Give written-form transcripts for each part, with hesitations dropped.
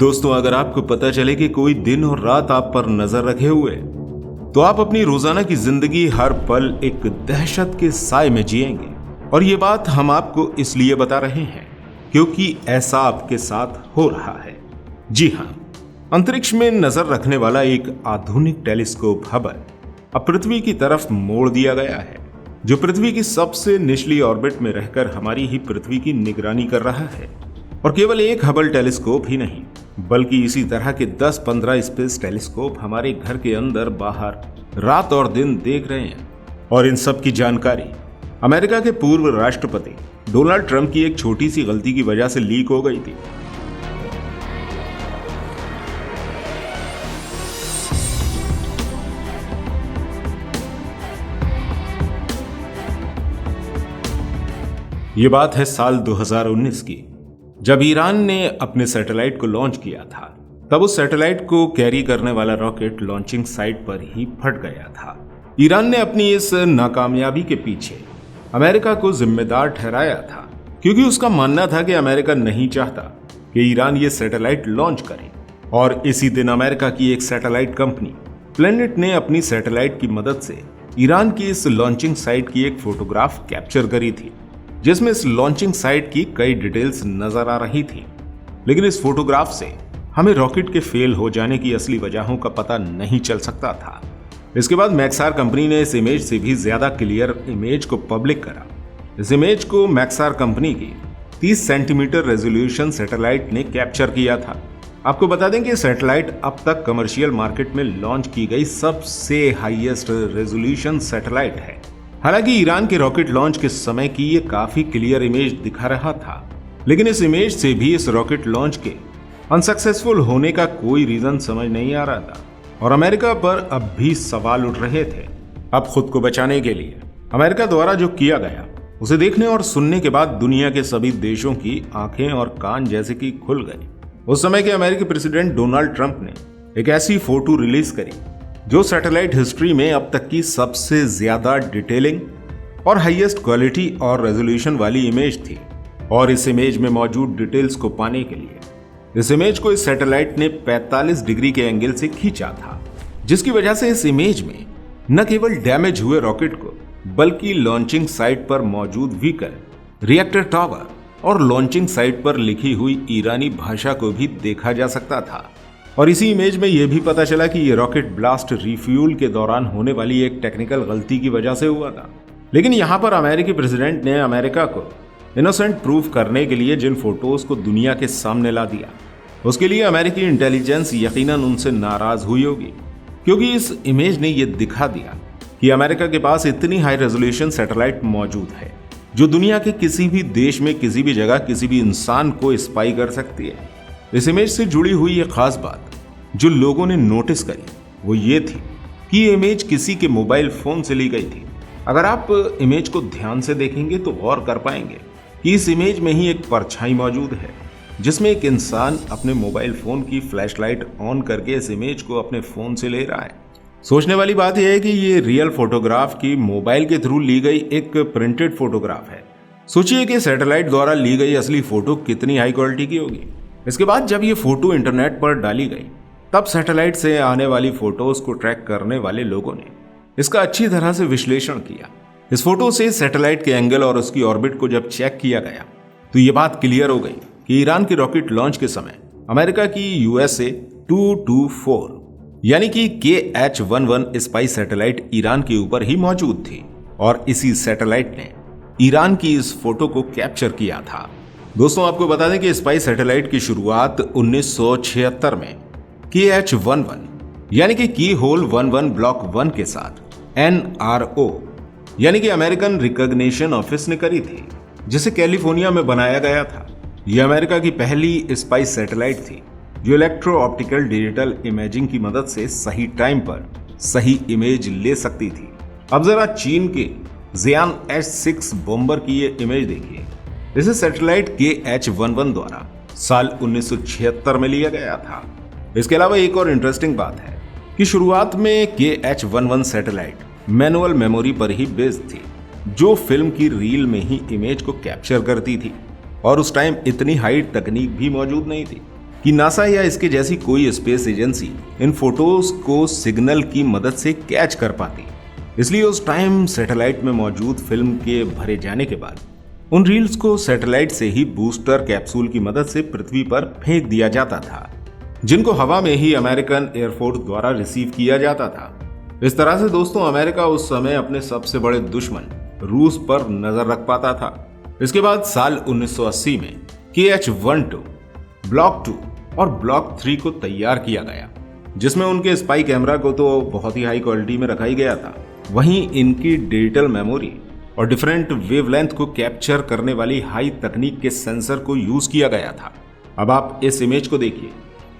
दोस्तों, अगर आपको पता चले कि कोई दिन और रात आप पर नजर रखे हुए तो आप अपनी रोजाना की जिंदगी हर पल एक दहशत के साए में जिएंगे। और ये बात हम आपको इसलिए बता रहे हैं क्योंकि ऐसा आपके साथ हो रहा है। जी हां, अंतरिक्ष में नजर रखने वाला एक आधुनिक टेलीस्कोप हबल अब पृथ्वी की तरफ मोड़ दिया गया है, जो पृथ्वी की सबसे निचली ऑर्बिट में रहकर हमारी ही पृथ्वी की निगरानी कर रहा है। और केवल एक हबल टेलीस्कोप ही नहीं, बल्कि इसी तरह के 10-15 स्पेस टेलीस्कोप हमारे घर के अंदर बाहर रात और दिन देख रहे हैं। और इन सब की जानकारी अमेरिका के पूर्व राष्ट्रपति डोनाल्ड ट्रंप की एक छोटी सी गलती की वजह से लीक हो गई थी। ये बात है साल 2019 की, जब ईरान ने अपने सैटेलाइट को लॉन्च किया था। तब उस सैटेलाइट को कैरी करने वाला रॉकेट लॉन्चिंग साइट पर ही फट गया था। ईरान ने अपनी इस नाकामयाबी के पीछे अमेरिका को जिम्मेदार ठहराया था, क्योंकि उसका मानना था कि अमेरिका नहीं चाहता कि ईरान ये सैटेलाइट लॉन्च करे। और इसी दिन अमेरिका की एक सैटेलाइट कंपनी प्लेनेट ने अपनी सैटेलाइट की मदद से ईरान की इस लॉन्चिंग साइट की एक फोटोग्राफ कैप्चर करी थी, जिसमें इस लॉन्चिंग साइट की कई डिटेल्स नजर आ रही थी। लेकिन इस फोटोग्राफ से हमें रॉकेट के फेल हो जाने की असली वजहों का पता नहीं चल सकता था। इसके बाद मैक्सार कंपनी ने इस इमेज से भी ज्यादा क्लियर इमेज को पब्लिक करा। इस इमेज को मैक्सार कंपनी की 30 सेंटीमीटर रेजोल्यूशन सैटेलाइट ने कैप्चर किया था। आपको बता दें कि सैटेलाइट अब तक कमर्शियल मार्केट में लॉन्च की गई सबसे हाईएस्ट रेजोल्यूशन सैटेलाइट है। हालांकि ईरान के रॉकेट लॉन्च के समय की ये काफी क्लियर इमेज दिखा रहा था, लेकिन इस इमेज से भी इस रॉकेट लॉन्च के अनसक्सेसफुल होने का कोई रीजन समझ नहीं आ रहा था। और अमेरिका पर अब भी सवाल उठ रहे थे। अब खुद को बचाने के लिए अमेरिका द्वारा जो किया गया, उसे देखने और सुनने के बाद दुनिया के सभी देशों की आंखें और कान जैसे कि खुल गए। उस समय के अमेरिकी प्रेसिडेंट डोनाल्ड ट्रंप ने एक ऐसी फोटो रिलीज करी जो सैटेलाइट हिस्ट्री में अब तक की सबसे ज्यादा डिटेलिंग और हाईएस्ट क्वालिटी और रेजोल्यूशन वाली इमेज थी। और इस इमेज में मौजूद डिटेल्स को पाने के लिए इस इमेज को इस सैटेलाइट ने 45 डिग्री के एंगल से खींचा था, जिसकी वजह से इस इमेज में न केवल डैमेज हुए रॉकेट को, बल्कि लॉन्चिंग साइट पर मौजूद व्हीकल, रिएक्टर टावर और लॉन्चिंग साइट पर लिखी हुई ईरानी भाषा को भी देखा जा सकता था। और इसी इमेज में यह भी पता चला कि यह रॉकेट ब्लास्ट रिफ्यूल के दौरान होने वाली एक टेक्निकल गलती की वजह से हुआ था। लेकिन यहां पर अमेरिकी प्रेसिडेंट ने अमेरिका को इनोसेंट प्रूव करने के लिए जिन फोटोज को दुनिया के सामने ला दिया, उसके लिए अमेरिकी इंटेलिजेंस यकीनन उनसे नाराज हुई होगी, क्योंकि इस इमेज ने यह दिखा दिया कि अमेरिका के पास इतनी हाई रेजोल्यूशन सैटेलाइट मौजूद है जो दुनिया के किसी भी देश में किसी भी जगह किसी भी इंसान को स्पाई कर सकती है। इस इमेज से जुड़ी हुई एक खास बात जो लोगों ने नोटिस करी वो ये थी कि ये इमेज किसी के मोबाइल फोन से ली गई थी। अगर आप इमेज को ध्यान से देखेंगे तो गौर कर पाएंगे कि इस इमेज में ही एक परछाई मौजूद है, जिसमें एक इंसान अपने मोबाइल फोन की फ्लैशलाइट ऑन करके इस इमेज को अपने फोन से ले रहा है। सोचने वाली बात यह है कि ये रियल फोटोग्राफ की मोबाइल के थ्रू ली गई एक प्रिंटेड फोटोग्राफ है। सोचिए कि सैटेलाइट द्वारा ली गई असली फोटो कितनी हाई क्वालिटी की होगी। इसके बाद जब ये फोटो इंटरनेट पर डाली गई, तब सैटेलाइट से आने वाली फोटोज को ट्रैक करने वाले लोगों ने इसका अच्छी तरह से विश्लेषण किया। इस फोटो से सैटेलाइट के एंगल और उसकी ऑर्बिट को जब चेक किया गया तो ये बात क्लियर हो गई कि ईरान के रॉकेट लॉन्च के समय अमेरिका की USA 224 यानी कि KH-11 स्पाई सैटेलाइट ईरान के ऊपर ही मौजूद थी। और इसी सैटेलाइट ने ईरान की इस फोटो को कैप्चर किया था। दोस्तों, आपको बता दें कि स्पाई सैटेलाइट की शुरुआत 1976 में KH-11 यानी कि की होल 11 ब्लॉक 1 के साथ NRO यानी कि अमेरिकन रिकॉग्निशन ऑफिस ने करी थी, जिसे कैलिफोर्निया में बनाया गया था। यह अमेरिका की पहली स्पाई सैटेलाइट थी जो इलेक्ट्रो ऑप्टिकल डिजिटल इमेजिंग की मदद से सही टाइम पर सही इमेज ले सकती थी। अब जरा चीन के जियान H6 बॉम्बर की ये इमेज देखिए। इसे सैटेलाइट KH-11 द्वारा साल 1976 में लिया गया था। इसके अलावा एक और इंटरेस्टिंग बात है कि शुरुआत में KH-11 सैटेलाइट मैनुअल मेमोरी पर ही बेस्ड थी, जो फिल्म की रील में ही इमेज को कैप्चर करती थी। और उस टाइम इतनी हाई तकनीक भी मौजूद नहीं थी। कि नासा या इसके जैसी कोई स्पेस एजेंसी इन फोटोज को सिग्नल की मदद से कैच कर पाती। इसलिए उस टाइम सैटेलाइट में मौजूद फिल्म के भरे जाने के बाद उन रील्स को सैटेलाइट से ही बूस्टर कैप्सूल की मदद से पृथ्वी पर फेंक दिया जाता था, जिनको हवा में ही अमेरिकन एयरफोर्स द्वारा रिसीव किया जाता था। इस तरह से दोस्तों अमेरिका उस समय अपने सबसे बड़े दुश्मन रूस पर नजर रख पाता था। इसके बाद साल 1980 में KH-12, ब्लॉक 2 और ब्लॉक 3 को तैयार किया गया, जिसमें उनके स्पाई कैमरा को तो बहुत ही हाई क्वालिटी में रखा ही गया था, वहीं इनकी डिजिटल मेमोरी और डिफरेंट वेवलेंथ को कैप्चर करने वाली हाई तकनीक के सेंसर को यूज किया गया था। अब आप इस इमेज को देखिए।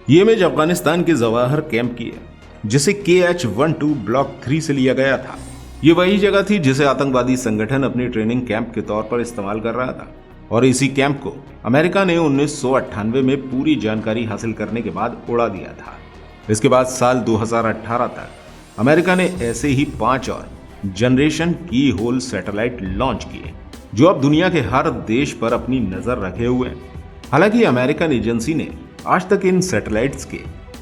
ये इमेज अफगानिस्तान के जवाहर कैंप की है, जिसे KH-12 ब्लॉक 3 से लिया गया था। ये वही जगह थी जिसे आतंकवादी संगठन अपनी ट्रेनिंग कैंप के तौर पर इस्तेमाल कर रहा था, और इसी कैंप को अमेरिका ने 1998 में पूरी जानकारी हासिल करने के बाद उड़ा दिया था। इसके बाद साल 2018 तक अमेरिका ने ऐसे ही 5 और जनरेशन की होल सैटेलाइट लॉन्च किए, जो अब दुनिया के हर देश पर अपनी नजर रखे हुए हैं। हालांकि अमेरिकन एजेंसी ने आज तक इन सैटेलाइट्स के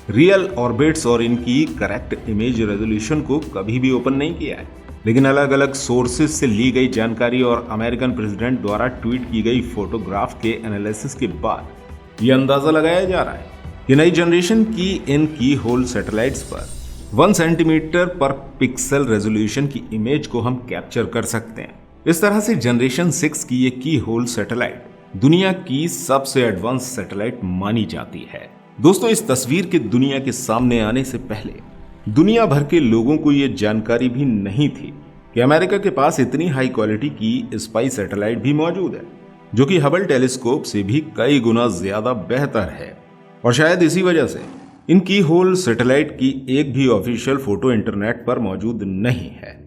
रियल ऑर्बिट्स और इनकी करेक्ट इमेज रेजोल्यूशन को कभी भी ओपन नहीं किया है, लेकिन अलग अलग सोर्सेज से ली गई जानकारी और अमेरिकन प्रेसिडेंट द्वारा ट्वीट की गई फोटोग्राफ के एनालिसिस के बाद यह अंदाजा लगाया जा रहा है कि नई जनरेशन की इन की होल सैटेलाइट्स पर 1 सेंटीमीटर पर पिक्सल रेजोल्यूशन की इमेज को हम कैप्चर कर सकते हैं। इस तरह से जनरेशन 6 की ये की होल सैटेलाइट दुनिया की सबसे एडवांस सैटेलाइट मानी जाती है। दोस्तों, इस तस्वीर के दुनिया के सामने आने से पहले दुनिया भर के लोगों को ये जानकारी भी नहीं थी कि अमेरिका के पास इतनी हाई क्वालिटी की स्पाई सैटेलाइट भी मौजूद है, जो कि हबल टेलीस्कोप से भी कई गुना ज्यादा बेहतर है। और शायद इसी वजह से इनकी होल सैटेलाइट की एक भी ऑफिशियल फोटो इंटरनेट पर मौजूद नहीं है।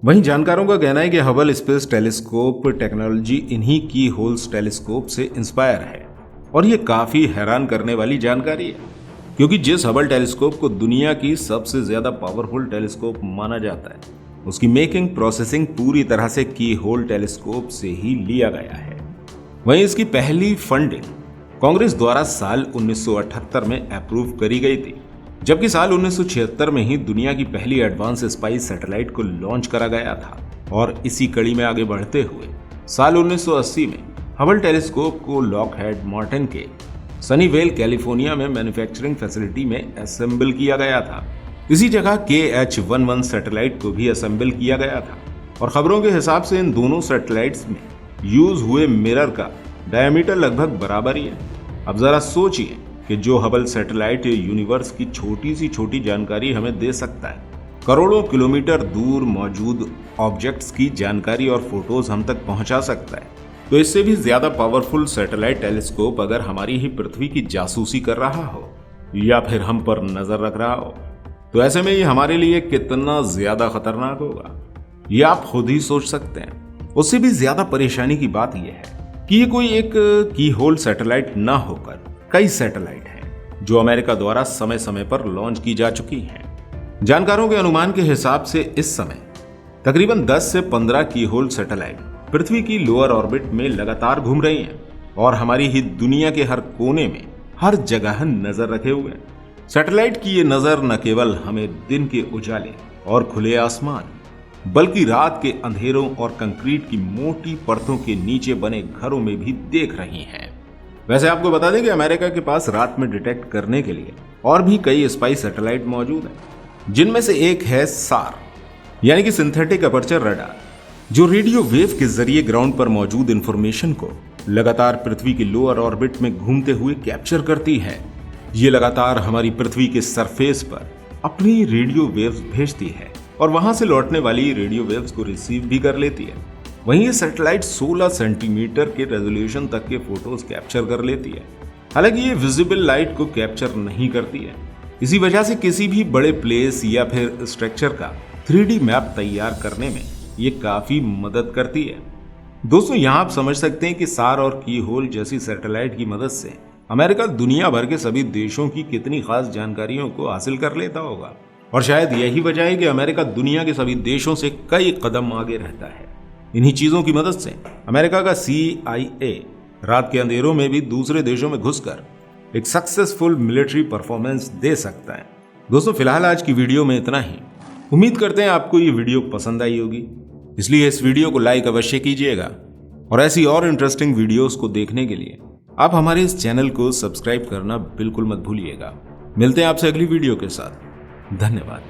वहीं जानकारों का कहना है कि हबल स्पेस टेलीस्कोप टेक्नोलॉजी इन्हीं की होल टेलीस्कोप से इंस्पायर है, और ये काफी हैरान करने वाली जानकारी है, क्योंकि जिस हबल टेलीस्कोप को दुनिया की सबसे ज्यादा पावरफुल टेलीस्कोप माना जाता है, उसकी मेकिंग प्रोसेसिंग पूरी तरह से की होल टेलीस्कोप से ही लिया गया है। वहीं इसकी पहली फंडिंग कांग्रेस द्वारा साल 1978 में अप्रूव करी गई थी, जबकि साल 1976 में ही दुनिया की पहली एडवांस स्पाई सैटेलाइट को लॉन्च करा गया था। और इसी कड़ी में आगे बढ़ते हुए साल 1980 में हबल टेलीस्कोप को लॉकहेड मार्टिन के सनीवेल कैलिफोर्निया में मैन्युफैक्चरिंग फैसिलिटी में असेंबल किया गया था। इसी जगह KH-11 सैटेलाइट को भी असेंबल किया गया था, और खबरों के हिसाब से इन दोनों सैटेलाइट्स में यूज हुए मिरर का डायमीटर लगभग बराबर ही है। अब जरा सोचिए कि जो हबल सैटेलाइट यूनिवर्स की छोटी सी छोटी जानकारी हमें दे सकता है, करोड़ों किलोमीटर दूर मौजूद ऑब्जेक्ट्स की जानकारी और फोटोज हम तक पहुंचा सकता है, तो इससे भी ज्यादा पावरफुल सैटेलाइट टेलीस्कोप अगर हमारी ही पृथ्वी की जासूसी कर रहा हो या फिर हम पर नजर रख रहा हो, तो ऐसे में ये हमारे लिए कितना ज्यादा खतरनाक होगा, ये आप खुद ही सोच सकते हैं। उससे भी ज्यादा परेशानी की बात यह है कि ये कोई एक की होल सैटेलाइट ना होकर कई सैटेलाइट हैं, जो अमेरिका द्वारा समय समय पर लॉन्च की जा चुकी हैं। जानकारों के अनुमान के हिसाब से इस समय तकरीबन 10 से 15 की होल सैटेलाइट पृथ्वी की लोअर ऑर्बिट में लगातार घूम रही हैं, और हमारी ही दुनिया के हर कोने में हर जगह नजर रखे हुए हैं। सैटेलाइट की ये नजर न केवल हमें दिन के उजाले और खुले आसमान, बल्कि रात के अंधेरों और कंक्रीट की मोटी परतों के नीचे बने घरों में भी देख रही हैं। वैसे आपको बता दें कि अमेरिका के पास रात में डिटेक्ट करने के लिए और भी कई स्पाई सैटेलाइट मौजूद हैं, जिनमें से एक है SAR, यानी कि सिंथेटिक अपर्चर रडार, जो रेडियो वेव के जरिए ग्राउंड पर मौजूद इंफॉर्मेशन को लगातार पृथ्वी की लोअर ऑर्बिट में घूमते हुए कैप्चर करती है। ये लगातार हमारी पृथ्वी के सरफेस पर अपनी रेडियो वेव्स भेजती है, और वहां से लौटने वाली रेडियो वेव्स को रिसीव भी कर लेती है। वहीं ये सैटेलाइट 16 सेंटीमीटर के रेजोल्यूशन तक के फोटोज कैप्चर कर लेती है। हालांकि ये विजिबल लाइट को कैप्चर नहीं करती है। इसी वजह से किसी भी बड़े प्लेस या फिर स्ट्रक्चर का 3D मैप तैयार करने में ये काफी मदद करती है। दोस्तों, यहाँ आप समझ सकते हैं कि SAR और की होल जैसी सैटेलाइट की मदद से अमेरिका दुनिया भर के सभी देशों की कितनी खास जानकारियों को हासिल कर लेता होगा, और शायद यही वजह है कि अमेरिका दुनिया के सभी देशों से कई कदम आगे रहता है। इन्हीं चीजों की मदद से अमेरिका का CIA रात के अंधेरों में भी दूसरे देशों में घुसकर एक सक्सेसफुल मिलिट्री परफॉर्मेंस दे सकता है। दोस्तों फिलहाल आज की वीडियो में इतना ही। उम्मीद करते हैं आपको ये वीडियो पसंद आई होगी, इसलिए इस वीडियो को लाइक अवश्य कीजिएगा और ऐसी और इंटरेस्टिंग वीडियोस को देखने के लिए आप हमारे इस चैनल को सब्सक्राइब करना बिल्कुल मत भूलिएगा। मिलते हैं आपसे अगली वीडियो के साथ। धन्यवाद।